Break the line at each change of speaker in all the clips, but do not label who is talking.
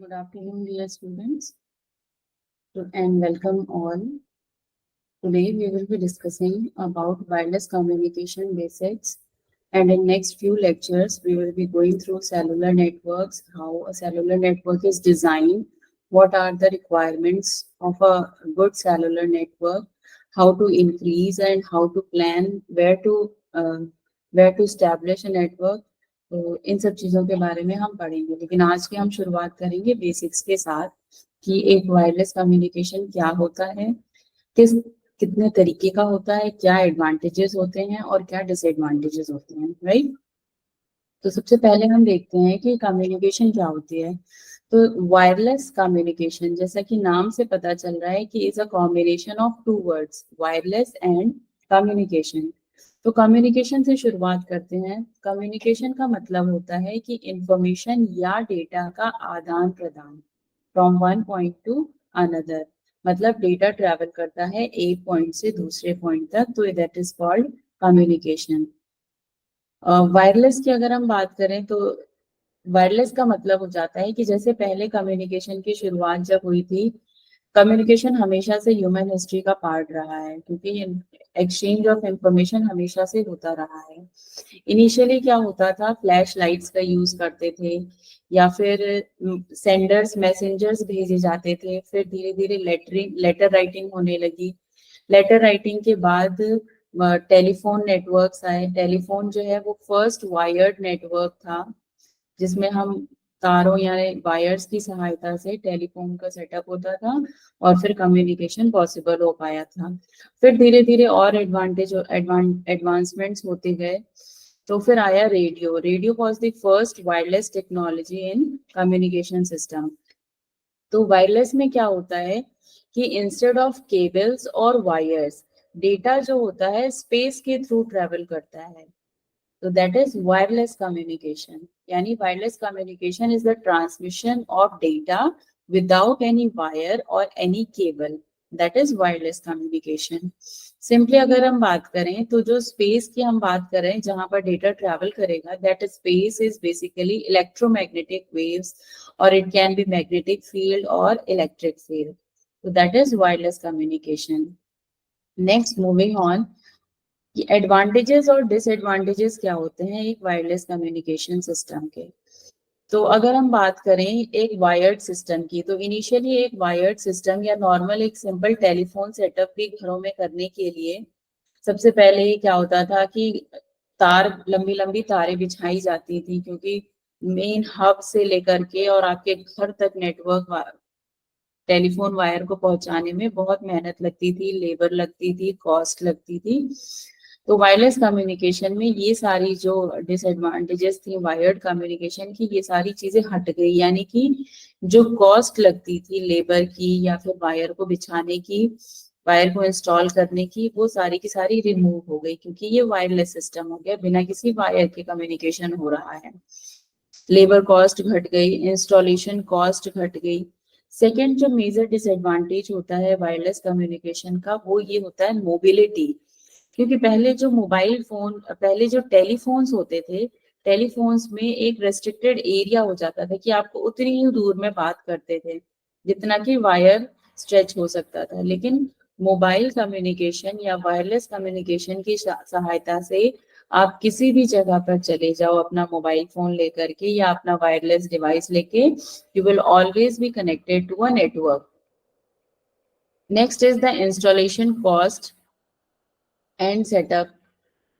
Good afternoon, dear students, and welcome all. Today we will be discussing about wireless communication basics, and in next few lectures we will be going through cellular networks, how a cellular network is designed, what are the requirements of a good cellular network, how to increase and how to plan, where to establish a network. तो इन सब चीज़ों के बारे में हम पढ़ेंगे, लेकिन आज के हम शुरुआत करेंगे बेसिक्स के साथ कि एक वायरलेस कम्युनिकेशन क्या होता है, किस कितने तरीके का होता है, क्या एडवांटेजेस होते हैं और क्या डिसएडवांटेजेस होते हैं, राइट। तो सबसे पहले हम देखते हैं कि कम्युनिकेशन क्या होती है। तो वायरलेस कम्युनिकेशन, जैसा कि नाम से पता चल रहा है कि is a combination of two words, wireless and communication. तो कम्युनिकेशन से शुरुआत करते हैं। कम्युनिकेशन का मतलब होता है कि इंफॉर्मेशन या डेटा का आदान प्रदान from one point two another, मतलब डेटा ट्रैवल करता है एक पॉइंट से दूसरे पॉइंट तक, तो that is called communication. Wireless की अगर हम बात करें तो वायरलेस का मतलब हो जाता है कि जैसे पहले कम्युनिकेशन की शुरुआत जब हुई थी, कम्युनिकेशन हमेशा से ह्यूमन हिस्ट्री का पार्ट रहा है, क्योंकि एक्सचेंज ऑफ इंफॉर्मेशन हमेशा से होता रहा है। इनिशियली क्या होता था, फ्लैश लाइट्स का यूज करते थे या फिर सेंडर्स मैसेंजर्स भेजे जाते थे, फिर धीरे धीरे लेटर राइटिंग होने लगी। लेटर राइटिंग के बाद टेलीफोन नेटवर्क्स आए। टेलीफोन जो है वो फर्स्ट वायर्ड नेटवर्क था, जिसमें हम तारों या वायर्स की सहायता से टेलीफोन का सेटअप होता था और फिर कम्युनिकेशन पॉसिबल हो पाया था। फिर धीरे धीरे और एडवांसमेंट्स होते गए, तो फिर आया radio. Radio was the first wireless technology in communication system. तो वायरलेस में क्या होता है कि इंस्टेड ऑफ केबल्स और वायर्स, डेटा जो होता है स्पेस के थ्रू ट्रेवल करता है। So that is wireless communication. Yani wireless communication is the transmission of data without any wire or any cable. That is wireless communication. Simply अगर हम बात करें तो जो स्पेस की हम बात करें जहां पर डेटा ट्रैवल करेगा, that space is basically electromagnetic waves or it can be magnetic field or electric field. So that is wireless communication. Next, moving on, कि एडवांटेजेस और डिसएडवांटेजेस क्या होते हैं एक वायरलेस कम्युनिकेशन सिस्टम के। तो अगर हम बात करें एक वायर्ड सिस्टम की, तो इनिशियली एक वायर्ड सिस्टम या नॉर्मल एक सिंपल टेलीफोन सेटअप भी घरों में करने के लिए सबसे पहले क्या होता था कि तार, लंबी लंबी तारें बिछाई जाती थी, क्योंकि मेन हब से लेकर के और आपके घर तक नेटवर्क टेलीफोन वायर को पहुंचाने में बहुत मेहनत लगती थी, लेबर लगती थी, कॉस्ट लगती थी। तो वायरलेस कम्युनिकेशन में ये सारी जो डिसएडवांटेजेस थी वायर्ड कम्युनिकेशन की, ये सारी चीजें हट गई। यानी कि जो कॉस्ट लगती थी लेबर की या फिर वायर को बिछाने की, वायर को इंस्टॉल करने की, वो सारी की सारी रिमूव हो गई, क्योंकि ये वायरलेस सिस्टम हो गया, बिना किसी वायर के कम्युनिकेशन हो रहा है। लेबर कॉस्ट घट गई, इंस्टॉलेशन कॉस्ट घट गई। सेकेंड जो मेजर डिसएडवांटेज होता है वायरलेस कम्युनिकेशन का, वो ये होता है मोबिलिटी। क्योंकि पहले जो टेलीफोन्स होते थे, टेलीफोन्स में एक रेस्ट्रिक्टेड एरिया हो जाता था कि आपको उतनी ही दूर में बात करते थे जितना कि वायर स्ट्रेच हो सकता था। लेकिन मोबाइल कम्युनिकेशन या वायरलेस कम्युनिकेशन की सहायता से आप किसी भी जगह पर चले जाओ अपना मोबाइल फोन लेकर के या अपना वायरलेस डिवाइस लेके, you will always be connected to a network. Next is the installation cost and setup.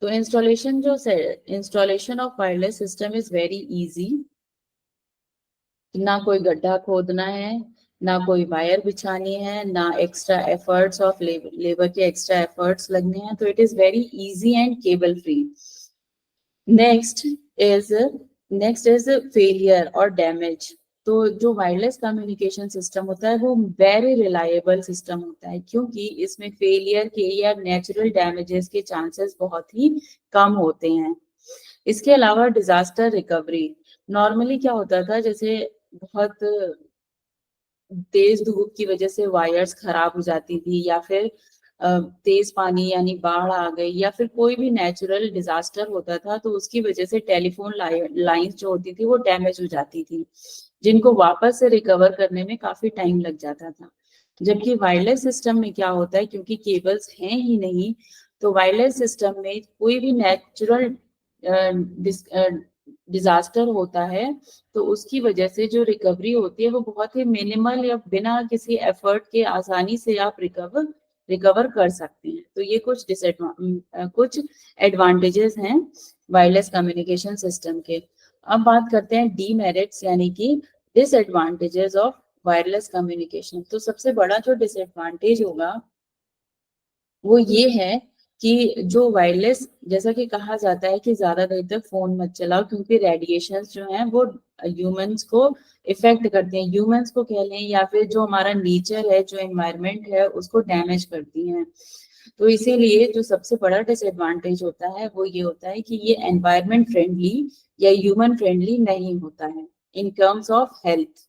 तो installation of wireless system is very easy. ना कोई गड्ढा खोदना है, ना कोई वायर बिछानी है, ना एक्स्ट्रा एफर्ट्स ऑफ लेबर के एक्स्ट्रा एफर्ट्स लगने हैं। तो it is very easy and cable free. Next is failure और डैमेज। तो जो वायरलेस कम्युनिकेशन सिस्टम होता है वो वेरी रिलायबल सिस्टम होता है, क्योंकि इसमें फेलियर के या नेचुरल डैमेजेस के चांसेस बहुत ही कम होते हैं। इसके अलावा डिजास्टर रिकवरी, नॉर्मली क्या होता था, जैसे बहुत तेज धूप की वजह से वायर्स खराब हो जाती थी या फिर तेज पानी यानी बाढ़ आ गई या फिर कोई भी नेचुरल डिजास्टर होता था, तो उसकी वजह से टेलीफोन लाइंस जो होती थी वो डैमेज हो जाती थी, जिनको वापस से रिकवर करने में काफी टाइम लग जाता था। जबकि वायरलेस सिस्टम में क्या होता है, क्योंकि केबल्स हैं ही नहीं, तो वायरलेस सिस्टम में कोई भी नेचुरल डिजास्टर होता है तो उसकी वजह से जो रिकवरी होती है वो बहुत ही मिनिमल या बिना किसी एफर्ट के आसानी से आप रिकवर कर सकते हैं। तो ये कुछ एडवांटेजेस हैं वायरलेस कम्युनिकेशन सिस्टम के। अब बात करते हैं डीमेरिट्स यानी कि डिसएडवांटेजेस ऑफ वायरलेस कम्युनिकेशन। तो सबसे बड़ा जो डिसएडवांटेज होगा वो ये है कि जो वायरलेस, जैसा कि कहा जाता है कि ज्यादा देर तक फोन मत चलाओ, क्योंकि रेडिएशंस जो हैं वो ह्यूमंस को इफेक्ट करते हैं, ह्यूमंस को कह लें या फिर जो हमारा नेचर है, जो एनवायरनमेंट है, उसको डैमेज करती हैं। तो इसीलिए जो सबसे बड़ा डिसएडवांटेज होता है वो ये होता है कि ये एनवायरनमेंट फ्रेंडली या ह्यूमन फ्रेंडली नहीं होता है in terms of health.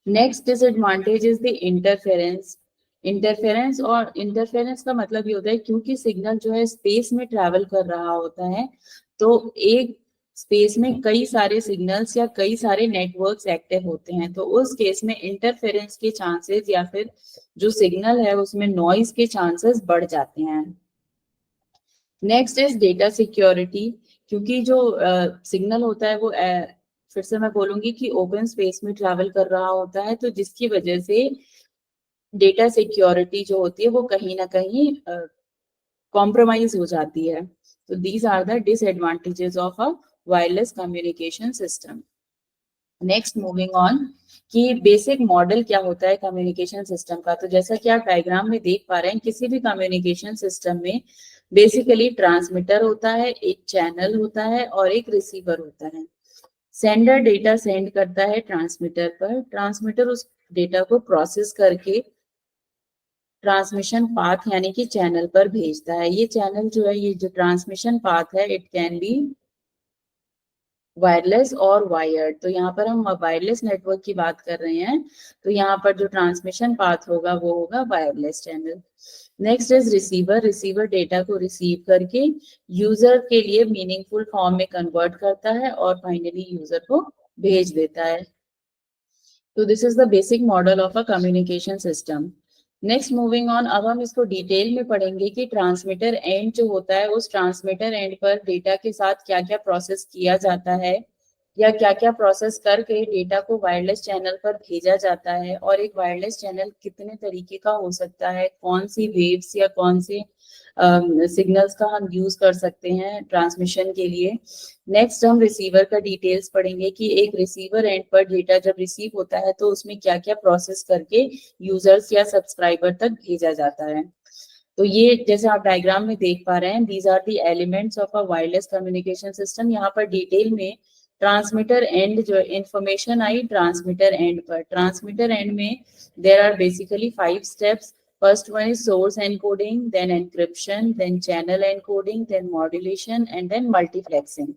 Next disadvantage is the interference. Interference का मतलब ये होता है क्योंकि सिग्नल जो है स्पेस में ट्रैवल कर रहा होता है, तो एक स्पेस में कई सारे सिग्नल्स या कई सारे नेटवर्क्स एक्टिव होते हैं, तो उस केस में इंटरफेरेंस के चांसेस या फिर जो सिग्नल है उसमें नॉइज के चांसेस बढ़ जाते हैं। Next is data security. क्योंकि जो सिग्नल होता है वो फिर से मैं बोलूंगी कि ओपन स्पेस में ट्रैवल कर रहा होता है, तो जिसकी वजह से डेटा सिक्योरिटी जो होती है वो कहीं ना कहीं कॉम्प्रोमाइज हो जाती है। तो these are the disadvantages of a wireless communication system. Next moving on कि बेसिक मॉडल क्या होता है कम्युनिकेशन सिस्टम का। तो जैसा कि आप डायग्राम में देख पा रहे हैं, किसी भी कम्युनिकेशन सिस्टम में बेसिकली ट्रांसमीटर होता है, एक चैनल होता है और एक रिसीवर होता है। सेंडर डेटा सेंड करता है ट्रांसमीटर पर, ट्रांसमीटर उस डेटा को प्रोसेस करके ट्रांसमिशन पाथ यानी कि चैनल पर भेजता है। ये चैनल जो है, ये जो ट्रांसमिशन पाथ है, इट कैन बी वायरलेस और वायर्ड। तो यहाँ पर हम वायरलेस नेटवर्क की बात कर रहे हैं, तो यहाँ पर जो ट्रांसमिशन पाथ होगा वो होगा wireless channel. Next is receiver. Receiver data को रिसीव करके यूजर के लिए मीनिंगफुल फॉर्म में कन्वर्ट करता है और फाइनली यूजर को भेज देता है। तो this is the basic model of a communication system. Next moving on, अब हम इसको डिटेल में पढ़ेंगे कि ट्रांसमीटर एंड जो होता है, उस ट्रांसमीटर एंड पर डेटा के साथ क्या क्या प्रोसेस किया जाता है या क्या क्या प्रोसेस करके डेटा को वायरलेस चैनल पर भेजा जाता है, और एक वायरलेस चैनल कितने तरीके का हो सकता है, कौन सी वेव्स या कौन से सिग्नल्स का हम यूज कर सकते हैं ट्रांसमिशन के लिए। नेक्स्ट हम रिसीवर का डिटेल्स पढ़ेंगे कि एक रिसीवर एंड पर डेटा जब रिसीव होता है तो उसमें क्या क्या प्रोसेस करके यूजर्स या सब्सक्राइबर तक भेजा जाता है। तो ये जैसे आप डायग्राम में देख पा रहे हैं, these are the elements of a wireless communication system. यहाँ पर डिटेल में ट्रांसमीटर एंड जो इंफॉर्मेशन आई ट्रांसमीटर एंड पर, ट्रांसमीटर एंड में there are basically 5 steps. First one is source encoding, then encryption, then channel encoding, then modulation and then multiplexing.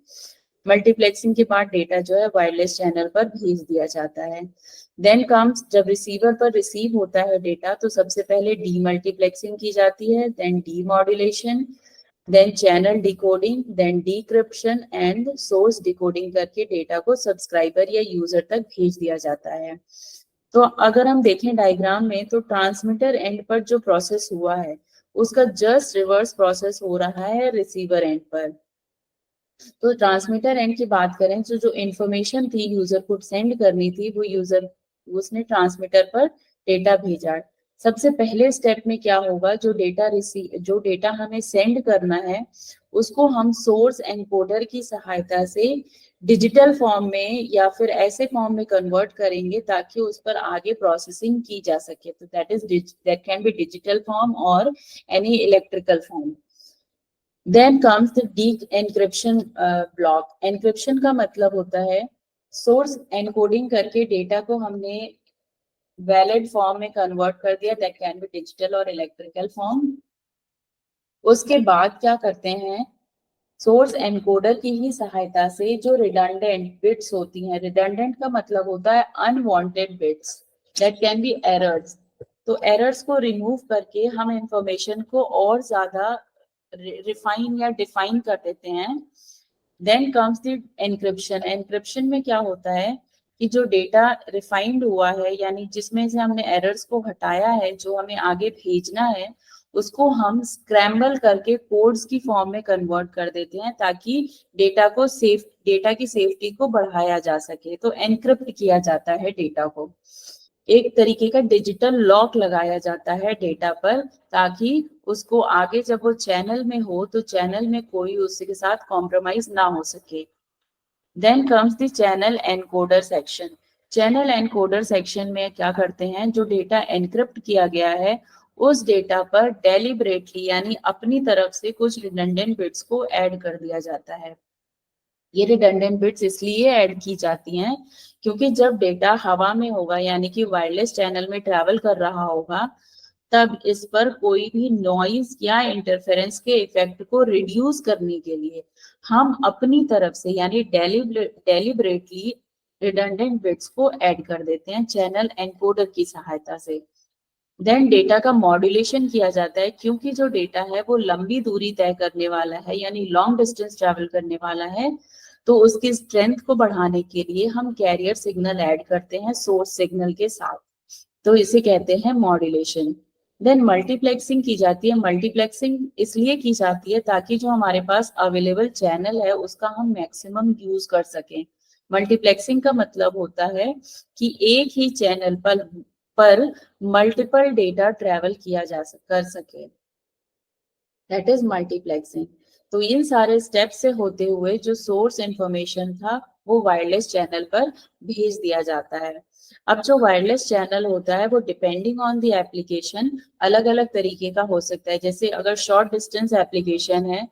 Multiplexing के बाद data जो है वायरलेस चैनल पर भेज दिया जाता है। देन कम्स, जब रिसीवर पर रिसीव होता है डेटा तो सबसे पहले डीमल्टीप्लेक्सिंग की जाती है, then demodulation, then channel decoding, then decryption and source decoding करके डेटा को सब्सक्राइबर या यूजर तक भेज दिया जाता है। तो अगर हम देखें डायग्राम में, तो ट्रांसमीटर एंड पर जो प्रोसेस हुआ है उसका जस्ट रिवर्स प्रोसेस हो रहा है रिसीवर एंड पर। तो ट्रांसमीटर एंड की बात करें तो जो इंफॉर्मेशन थी यूजर को सेंड करनी थी, वो यूजर उसने ट्रांसमीटर पर डेटा भेजा। सबसे पहले स्टेप में क्या होगा, जो डेटा हमें सेंड करना है उसको हम सोर्स एनकोडर की सहायता से डिजिटल फॉर्म में या फिर ऐसे फॉर्म में कन्वर्ट करेंगे ताकि उस पर आगे प्रोसेसिंग की जा सके। तो that can be digital form or any electrical form. Then comes the encryption block. Encryption का मतलब होता है सोर्स एनकोडिंग करके डेटा को हमने वैलिड फॉर्म में कन्वर्ट कर दिया, दैट कैन बी डिजिटल और इलेक्ट्रिकल फॉर्म। उसके बाद क्या करते हैं, सोर्स एनकोडर की ही सहायता से जो रिडंडेंट बिट्स होती हैं, रिडंडेंट का मतलब होता है unwanted bits, that can B errors, तो एरर्स को रिमूव करके हम इंफॉर्मेशन को और ज्यादा रिफाइन या डिफाइन कर देते हैं। Then comes the encryption. Encryption में क्या होता है कि जो डेटा रिफाइंड हुआ है, यानी जिसमें से हमने एरर्स को हटाया है, जो हमें आगे भेजना है, उसको हम स्क्रैम्बल करके कोड्स की फॉर्म में कन्वर्ट कर देते हैं, ताकि डेटा की सेफ्टी को बढ़ाया जा सके। तो एनक्रिप्ट किया जाता है डेटा को, एक तरीके का डिजिटल लॉक लगाया जाता है डेटा पर, ताकि उसको आगे जब वो चैनल में हो तो चैनल में कोई उसके साथ कॉम्प्रोमाइज ना हो सके। Then comes the channel encoder section. Channel encoder section में क्या करते हैं, जो डेटा एनक्रिप्ट किया गया है उस डेटा पर डेलिबरेटली यानी अपनी तरफ से कुछ रिडंडेंट बिट्स को ऐड कर दिया जाता है। ये रिडंडेंट बिट्स इसलिए ऐड की जाती हैं क्योंकि जब डेटा हवा में होगा, यानी कि वायरलेस चैनल में ट्रैवल कर रहा होगा, तब इस पर कोई भी नॉइज या इंटरफेरेंस के इफेक्ट को रिड्यूस करने के लिए हम अपनी तरफ से यानी डेलिबरेटली रिडंडेंट बिट्स को ऐड कर देते हैं चैनल एनकोडर की सहायता से। देन डेटा का मॉड्यूलेशन किया जाता है, क्योंकि जो डेटा है वो लंबी दूरी तय करने वाला है, यानी लॉन्ग डिस्टेंस ट्रैवल करने वाला है, तो उसकी स्ट्रेंथ को बढ़ाने के लिए हम कैरियर सिग्नल ऐड करते हैं सोर्स सिग्नल के साथ, तो इसे कहते हैं मॉड्यूलेशन। देन मल्टीप्लेक्सिंग की जाती है। मल्टीप्लेक्सिंग इसलिए की जाती है ताकि जो हमारे पास अवेलेबल चैनल है उसका हम मैक्सिमम यूज कर सकें। मल्टीप्लेक्सिंग का मतलब होता है कि एक ही चैनल पर मल्टीपल डेटा ट्रेवल किया कर सके, दैट इज मल्टीप्लेक्सिंग। तो इन सारे स्टेप से होते हुए जो सोर्स इंफॉर्मेशन था वो वायरलेस चैनल पर भेज दिया जाता है। अब जो वायरलेस चैनल होता है वो डिपेंडिंग ऑन द एप्लीकेशन अलग अलग तरीके का हो सकता है। जैसे अगर शॉर्ट डिस्टेंस एप्लीकेशन है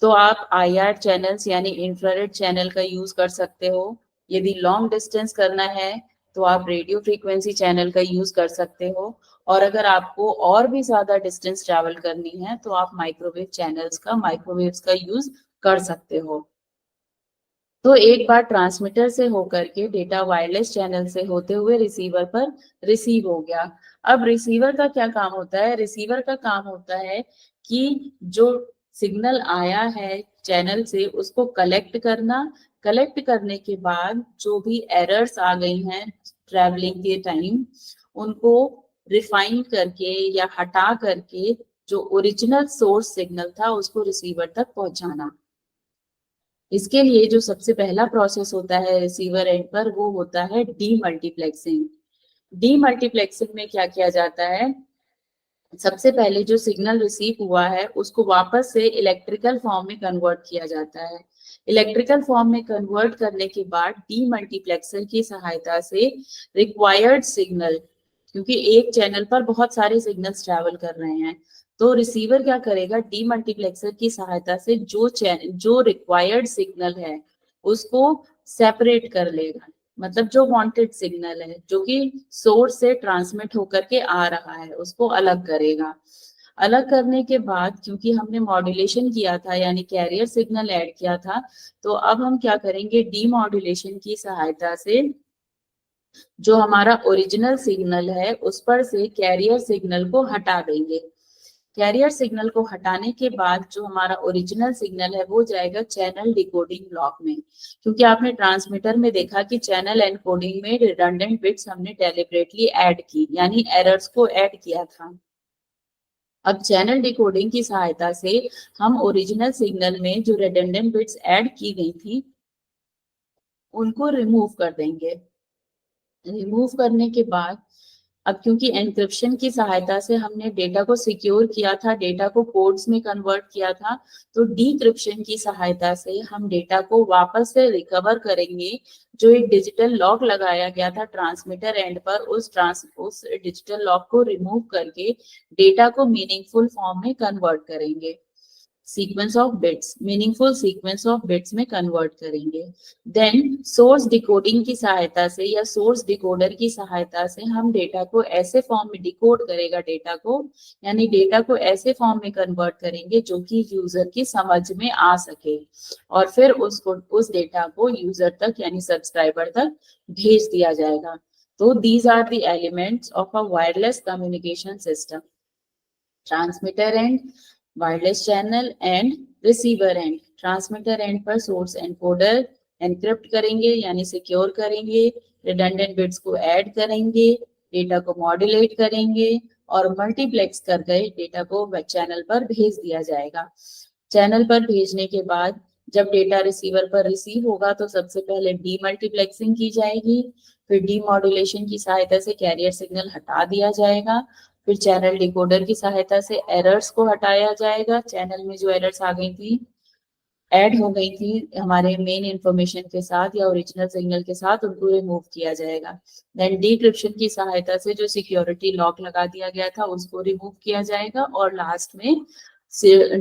तो आप IR चैनल्स यानी इंफ्रारेड चैनल का यूज कर सकते हो। यदि लॉन्ग डिस्टेंस करना है तो आप रेडियो फ्रीक्वेंसी चैनल का यूज कर सकते हो, और अगर आपको और भी ज्यादा डिस्टेंस ट्रैवल करनी है तो आप माइक्रोवेव्स का यूज कर सकते हो। तो एक बार ट्रांसमीटर से होकर के डेटा वायरलेस चैनल से होते हुए रिसीवर पर रिसीव हो गया। अब रिसीवर का क्या काम होता है? रिसीवर का काम होता है कि जो सिग्नल आया है चैनल से उसको कलेक्ट करना, कलेक्ट करने के बाद जो भी एरर्स आ गई हैं ट्रैवलिंग के टाइम, उनको रिफाइन करके या हटा करके जो ओरिजिनल सोर्स सिग्नल था उसको रिसीवर तक पहुंचाना। इसके लिए जो सबसे पहला प्रोसेस होता है रिसीवर एंड पर वो होता है डीमल्टीप्लेक्सिंग। डीमल्टीप्लेक्सिंग में क्या किया जाता है, सबसे पहले जो सिग्नल रिसीव हुआ है उसको वापस से इलेक्ट्रिकल फॉर्म में कन्वर्ट किया जाता है। इलेक्ट्रिकल फॉर्म में कन्वर्ट करने के बाद डीमल्टीप्लेक्सर की सहायता से रिक्वायर्ड सिग्नल, क्योंकि एक चैनल पर बहुत सारे सिग्नल्स ट्रैवल कर रहे हैं, तो रिसीवर क्या करेगा, डीमल्टीप्लेक्सर की सहायता से जो रिक्वायर्ड सिग्नल है उसको सेपरेट कर लेगा। मतलब जो वांटेड सिग्नल है जो कि सोर्स से ट्रांसमिट होकर के आ रहा है उसको अलग करेगा। अलग करने के बाद क्योंकि हमने मॉड्यूलेशन किया था यानी कैरियर सिग्नल ऐड किया था, तो अब हम क्या करेंगे, डीमॉड्यूलेशन की सहायता से जो हमारा ओरिजिनल सिग्नल है उस पर से कैरियर सिग्नल को हटा देंगे। कैरियर सिग्नल को हटाने के बाद जो हमारा ओरिजिनल सिग्नल है वो जाएगा चैनल डिकोडिंग ब्लॉक में, क्योंकि आपने ट्रांसमीटर में देखा कि चैनल एनकोडिंग में रिडंडेंट बिट्स हमने डेलिबरेटली ऐड की, यानी एरर्स को ऐड किया था। अब चैनल डिकोडिंग की सहायता से हम ओरिजिनल सिग्नल में जो रिडंडेंट बिट्स ऐड की गई थी उनको रिमूव कर देंगे। रिमूव करने के बाद अब क्योंकि एन्क्रिप्शन की सहायता से हमने डेटा को सिक्योर किया था, डेटा को कोड्स में कन्वर्ट किया था, तो डीक्रिप्शन की सहायता से हम डेटा को वापस से रिकवर करेंगे। जो एक डिजिटल लॉक लगाया गया था ट्रांसमीटर एंड पर, उस डिजिटल लॉक को रिमूव करके डेटा को मीनिंगफुल फॉर्म में कन्वर्ट करेंगे। Sequence of bits, meaningful sequence of bits में कन्वर्ट करेंगे। देन सोर्स डिकोडिंग की सहायता से या सोर्स डिकोडर की सहायता से हम डेटा को ऐसे फॉर्म में डिकोड करेगा डेटा को, यानी डेटा को ऐसे फॉर्म में कन्वर्ट करेंगे जो कि यूजर की समझ में आ सके, और फिर उस डेटा को यूजर तक यानी सब्सक्राइबर तक भेज दिया जाएगा। तो these are the elements of a wireless communication system: transmitter end, wireless channel and receiver end. Transmitter end पर सोर्स एनकोडर एनक्रिप्ट करेंगे यानी सिक्योर करेंगे, रिडंडेंट बिट्स को ऐड करेंगे, डेटा को मॉड्यूलेट करेंगे और मल्टीप्लेक्स कर गए डेटा को चैनल पर भेज दिया जाएगा। चैनल पर भेजने के बाद जब डेटा रिसीवर पर रिसीव होगा तो सबसे पहले डीमल्टीप्लेक्सिंग की जाएगी, फिर डीमॉड्यूलेशन की सहायता से कैरियर सिग्नल हटा दिया जाएगा, फिर चैनल डिकोडर की सहायता से एरर्स को हटाया जाएगा। चैनल में जो एरर्स आ गई थी, ऐड हो गई थी हमारे मेन इंफॉर्मेशन के साथ या ओरिजिनल सिग्नल के साथ, उनको रिमूव किया जाएगा। देन डिक्रिप्शन की सहायता से जो सिक्योरिटी लॉक लगा दिया गया था उसको रिमूव किया जाएगा और लास्ट में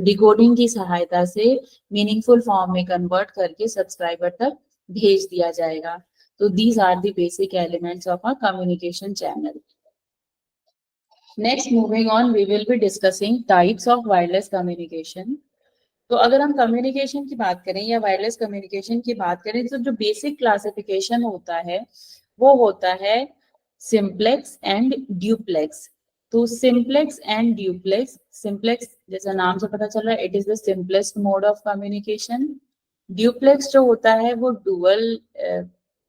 डिकोडिंग की सहायता से मीनिंगफुल फॉर्म में कन्वर्ट करके सब्सक्राइबर तक भेज दिया जाएगा। तो these are the basic elements of a communication channel. Next moving on, we will be discussing types of wireless communication. तो अगर हम कम्युनिकेशन की बात करें या वायरलेस कम्युनिकेशन की बात करें तो जो बेसिक क्लासिफिकेशन होता है वो होता है सिंप्लेक्स एंड ड्यूप्लेक्स। तो सिंप्लेक्स एंड ड्यूप्लेक्स, सिंप्लेक्स जैसा नाम से पता चल रहा है it is the simplest mode of communication. Duplex जो होता है वो डुअल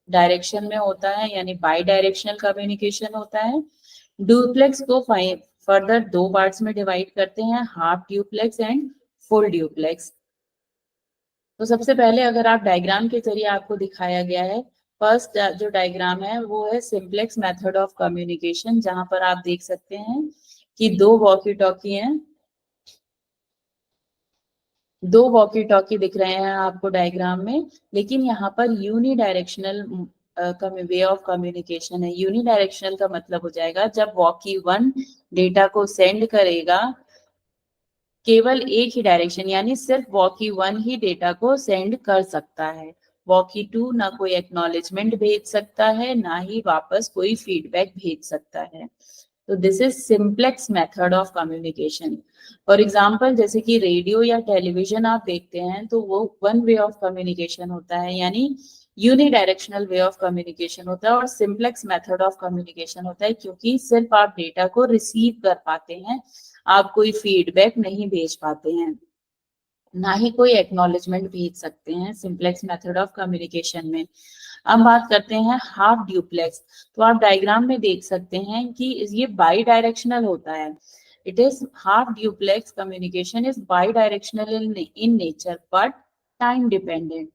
डायरेक्शन में होता है यानी बाई डायरेक्शनल कम्युनिकेशन होता है। ड्यूप्लेक्स को फर्दर दो पार्ट्स में डिवाइड करते हैं, half duplex and full duplex. तो सबसे पहले अगर आप डायग्राम के जरिए आपको दिखाया गया है, फर्स्ट जो डायग्राम है वो है सिंप्लेक्स मेथड ऑफ कम्युनिकेशन, जहां पर आप देख सकते हैं कि दो वॉकी टॉकी हैं, दो वॉकी टॉकी दिख रहे हैं आपको डायग्राम में, लेकिन यहाँ पर यूनिडायरेक्शनल वे ऑफ कम्युनिकेशन है। यूनिडायरेक्शनल का मतलब हो जाएगा जब वॉकी वन डेटा को सेंड करेगा केवल एक ही डायरेक्शन यानी सिर्फ वॉकी वन ही डेटा को सेंड कर सकता है। वॉकी टू ना कोई एक्नॉलेजमेंट भेज सकता है ना ही वापस कोई फीडबैक भेज सकता है। तो this is simplex method of communication. For example जैसे कि रेडियो या टेलीविजन आप देखते हैं तो वो वन वे ऑफ कम्युनिकेशन होता है यानी यूनिडायरेक्शनल वे ऑफ कम्युनिकेशन होता है और सिंप्लेक्स मेथड ऑफ कम्युनिकेशन होता है क्योंकि सिर्फ आप डेटा को रिसीव कर पाते हैं, आप कोई फीडबैक नहीं भेज पाते हैं, ना ही कोई एक्नॉलेजमेंट भेज सकते हैं सिंप्लेक्स मेथड ऑफ कम्युनिकेशन में। अब बात करते हैं हाफ ड्यूप्लेक्स। तो आप डायग्राम में देख सकते हैं कि ये बाई डायरेक्शनल होता है। It is half duplex communication is bidirectional in nature but time dependent,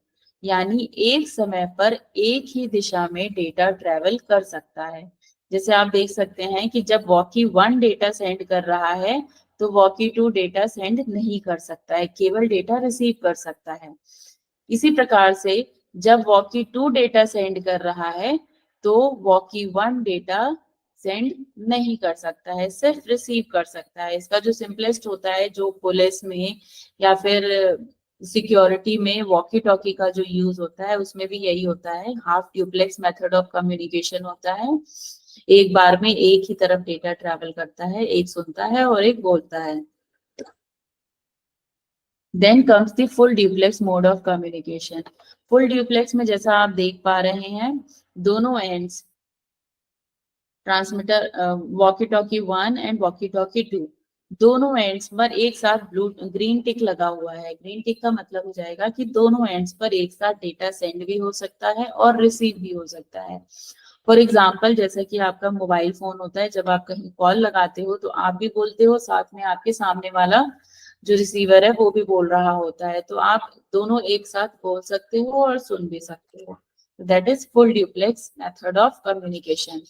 यानी एक समय पर एक ही दिशा में डेटा ट्रेवल कर सकता है। जैसे आप देख सकते हैं कि जब वॉकी वन डेटा सेंड कर रहा है तो वॉकी टू डेटा सेंड नहीं कर सकता है, केवल डेटा रिसीव कर सकता है। इसी प्रकार से जब वॉकी टू डेटा सेंड कर रहा है तो वॉकी वन डेटा सेंड नहीं कर सकता है, सिर्फ रिसीव कर सकता है। इसका जो सिंपलेस्ट होता है जो पुलिस में या फिर सिक्योरिटी में वॉकी टॉकी का जो यूज होता है उसमें भी यही होता है, half duplex method of communication होता है। एक बार में एक ही तरफ डेटा ट्रैवल करता है, एक सुनता है और एक बोलता है। Then comes the full duplex mode of communication. Full duplex में जैसा आप देख पा रहे हैं दोनों ends transmitter walkie talkie one end walkie talkie two, दोनों एंड्स पर एक साथ ब्लू ग्रीन टिक लगा हुआ है। ग्रीन टिक का मतलब हो जाएगा कि दोनों एंड्स पर एक साथ डेटा सेंड भी हो सकता है और रिसीव भी हो सकता है। फॉर एग्जाम्पल जैसा कि आपका मोबाइल फोन होता है, जब आप कहीं कॉल लगाते हो तो आप भी बोलते हो, साथ में आपके सामने वाला जो रिसीवर है वो भी बोल रहा होता है, तो आप दोनों एक साथ बोल सकते हो और सुन भी सकते हो। That is full duplex method of communication.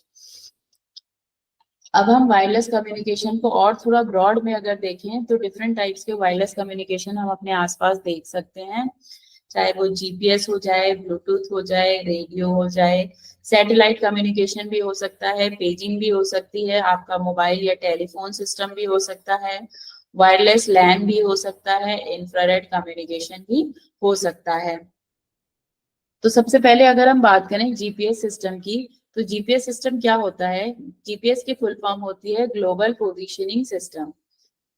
अब हम वायरलेस कम्युनिकेशन को और थोड़ा ब्रॉड में अगर देखें तो डिफरेंट टाइप्स के वायरलेस कम्युनिकेशन हम अपने आसपास देख सकते हैं, चाहे वो जीपीएस हो जाए, ब्लूटूथ हो जाए, रेडियो हो जाए, सैटेलाइट कम्युनिकेशन भी हो सकता है, पेजिंग भी हो सकती है, आपका मोबाइल या टेलीफोन सिस्टम भी हो सकता है, वायरलेस लैन भी हो सकता है, इंफ्रारेड कम्युनिकेशन भी हो सकता है। तो सबसे पहले अगर हम बात करें जीपीएस सिस्टम की, तो जीपीएस सिस्टम क्या होता है? जीपीएस की फुल फॉर्म होती है ग्लोबल पोजीशनिंग सिस्टम।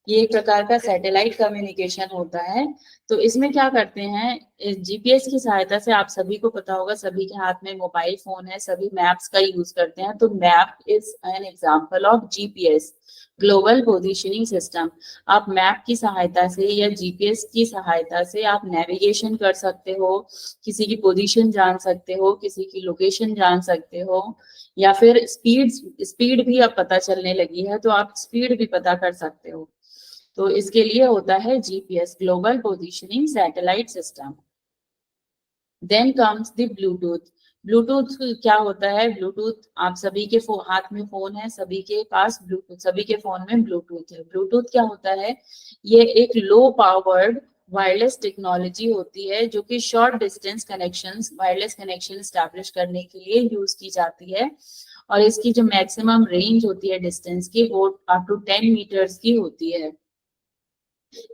ये एक प्रकार का सैटेलाइट कम्युनिकेशन होता है। तो इसमें क्या करते हैं, जीपीएस की सहायता से आप सभी को पता होगा, सभी के हाथ में मोबाइल फोन है, सभी मैप्स का यूज करते हैं। तो map is an example of GPS, global positioning system. आप मैप की सहायता से या जीपीएस की सहायता से आप नेविगेशन कर सकते हो, किसी की पोजीशन जान सकते हो, किसी की लोकेशन जान सकते हो, या फिर स्पीड भी अब पता चलने लगी है, तो आप स्पीड भी पता कर सकते हो। तो इसके लिए होता है GPS, global positioning satellite system. Then comes the bluetooth. Bluetooth क्या होता है? ब्लूटूथ, आप सभी के हाथ में फोन है, सभी के पास ब्लूटूथ, सभी के फोन में ब्लूटूथ है। ब्लूटूथ क्या होता है? ये एक लो पावर्ड वायरलेस टेक्नोलॉजी होती है जो कि short distance connections, wireless connection establish करने के लिए यूज की जाती है। और इसकी जो मैक्सिमम रेंज होती है डिस्टेंस की, वो अप टू 10 मीटर्स की होती है।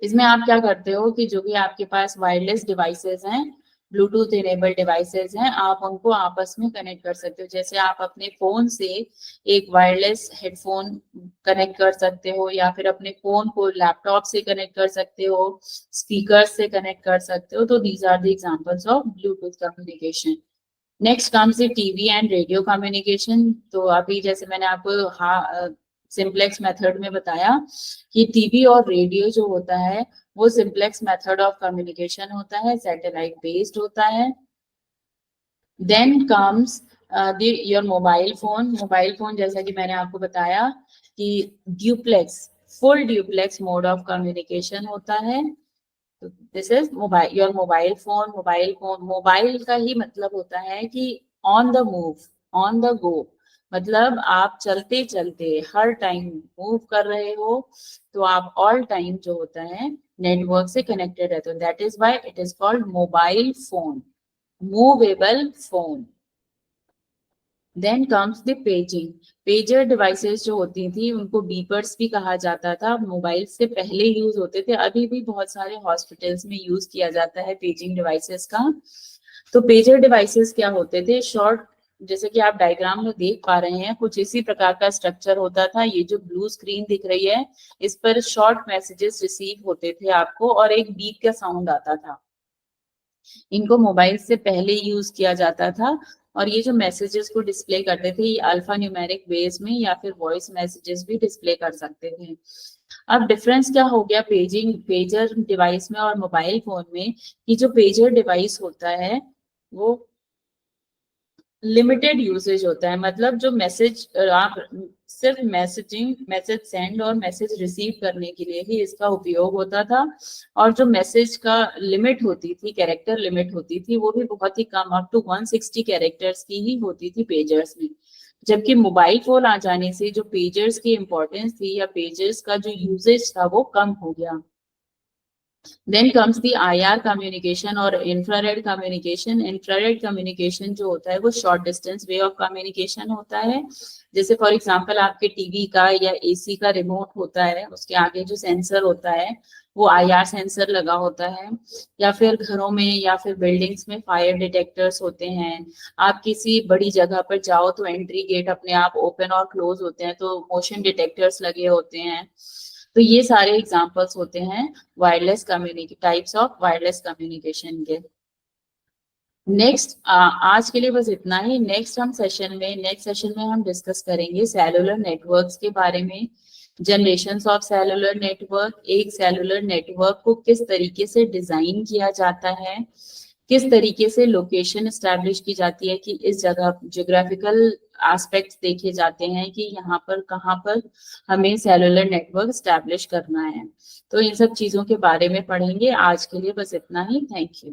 इसमें आप क्या करते हो कि जो भी आपके पास वायरलेस डिवाइसेस हैं, ब्लूटूथ इनेबल्ड डिवाइसेस हैं, आप उनको आपस में कनेक्ट कर सकते हो। जैसे आप अपने फोन से एक वायरलेस हेडफोन कनेक्ट कर सकते हो, या फिर अपने फोन को लैपटॉप से कनेक्ट कर सकते हो, स्पीकर से कनेक्ट कर सकते हो। तो these are the examples of bluetooth communication. Next comes TV and radio communication. तो अभी जैसे मैंने आपको सिंप्लेक्स मेथड में बताया कि टीवी और रेडियो जो होता है वो सिंप्लेक्स मेथड ऑफ कम्युनिकेशन होता है, सैटेलाइट बेस्ड होता है। Then comes your mobile phone. Mobile phone जैसा कि मैंने आपको बताया कि duplex, full duplex mode of communication होता है। This is mobile, your mobile phone. Mobile phone, mobile का ही मतलब होता है कि on the move, on the go, मतलब आप चलते चलते हर टाइम मूव कर रहे हो, तो आप ऑल टाइम जो होता है नेटवर्क से कनेक्टेड रहते हो। That is why it is called mobile phone, movable phone. Then comes the paging. Pager devices जो होती थी उनको बीपर्स भी कहा जाता था, मोबाइल से पहले यूज होते थे। अभी भी बहुत सारे हॉस्पिटल्स में यूज किया जाता है पेजिंग डिवाइसेस का। तो पेजर डिवाइसेस क्या होते थे? शॉर्ट, जैसे कि आप डायग्राम में देख पा रहे हैं, कुछ इसी प्रकार का स्ट्रक्चर होता था। ये जो ब्लू स्क्रीन दिख रही है, इस पर शॉर्ट मैसेजेस रिसीव होते थे आपको, और एक बीप का साउंड आता था। इनको मोबाइल से पहले यूज किया जाता था, और ये जो मैसेजेस को डिस्प्ले करते थे, ये अल्फा न्यूमेरिक बेस में या फिर वॉइस मैसेजेस भी डिस्प्ले कर सकते थे। अब डिफरेंस क्या हो गया पेजर डिवाइस में और मोबाइल फोन में, कि जो पेजर डिवाइस होता है वो लिमिटेड यूसेज होता है। मतलब जो मैसेज, आप सिर्फ मैसेज सेंड और मैसेज रिसीव करने के लिए ही इसका उपयोग होता था, और जो मैसेज का लिमिट होती थी, कैरेक्टर लिमिट होती थी, वो भी बहुत ही कम, अप टू 160 कैरेक्टर्स की ही होती थी पेजर्स में। जबकि मोबाइल फोन आ जाने से जो पेजर्स की इंपॉर्टेंस थी या पेजर्स का जो यूजेज था वो कम हो गया। Then comes the IR communication और इंफ्रारेड कम्युनिकेशन। इंफ्रारेड कम्युनिकेशन जो होता है वो short distance way of communication होता है। जैसे फॉर एग्जांपल आपके टीवी का या एसी का रिमोट होता है, उसके आगे जो सेंसर होता है वो IR सेंसर लगा होता है। या फिर घरों में या फिर बिल्डिंग्स में फायर डिटेक्टर्स होते हैं। आप किसी बड़ी जगह पर जाओ तो एंट्री गेट अपने आप ओपन और क्लोज होते हैं, तो मोशन डिटेक्टर्स लगे होते हैं। तो ये सारे एग्जांपल्स होते हैं wireless communication, types of wireless communication के। नेक्स्ट आज के लिए बस इतना ही। नेक्स्ट सेशन में हम डिस्कस करेंगे सेलुलर नेटवर्क्स के बारे में, जनरेशंस ऑफ सेलुलर नेटवर्क, एक सेलुलर नेटवर्क को किस तरीके से डिजाइन किया जाता है, किस तरीके से लोकेशन एस्टैब्लिश की जाती है, कि इस जगह ज्योग्राफिकल एस्पेक्ट्स देखे जाते हैं कि यहाँ पर कहाँ पर हमें सेलुलर नेटवर्क एस्टैब्लिश करना है। तो इन सब चीजों के बारे में पढ़ेंगे। आज के लिए बस इतना ही। Thank you.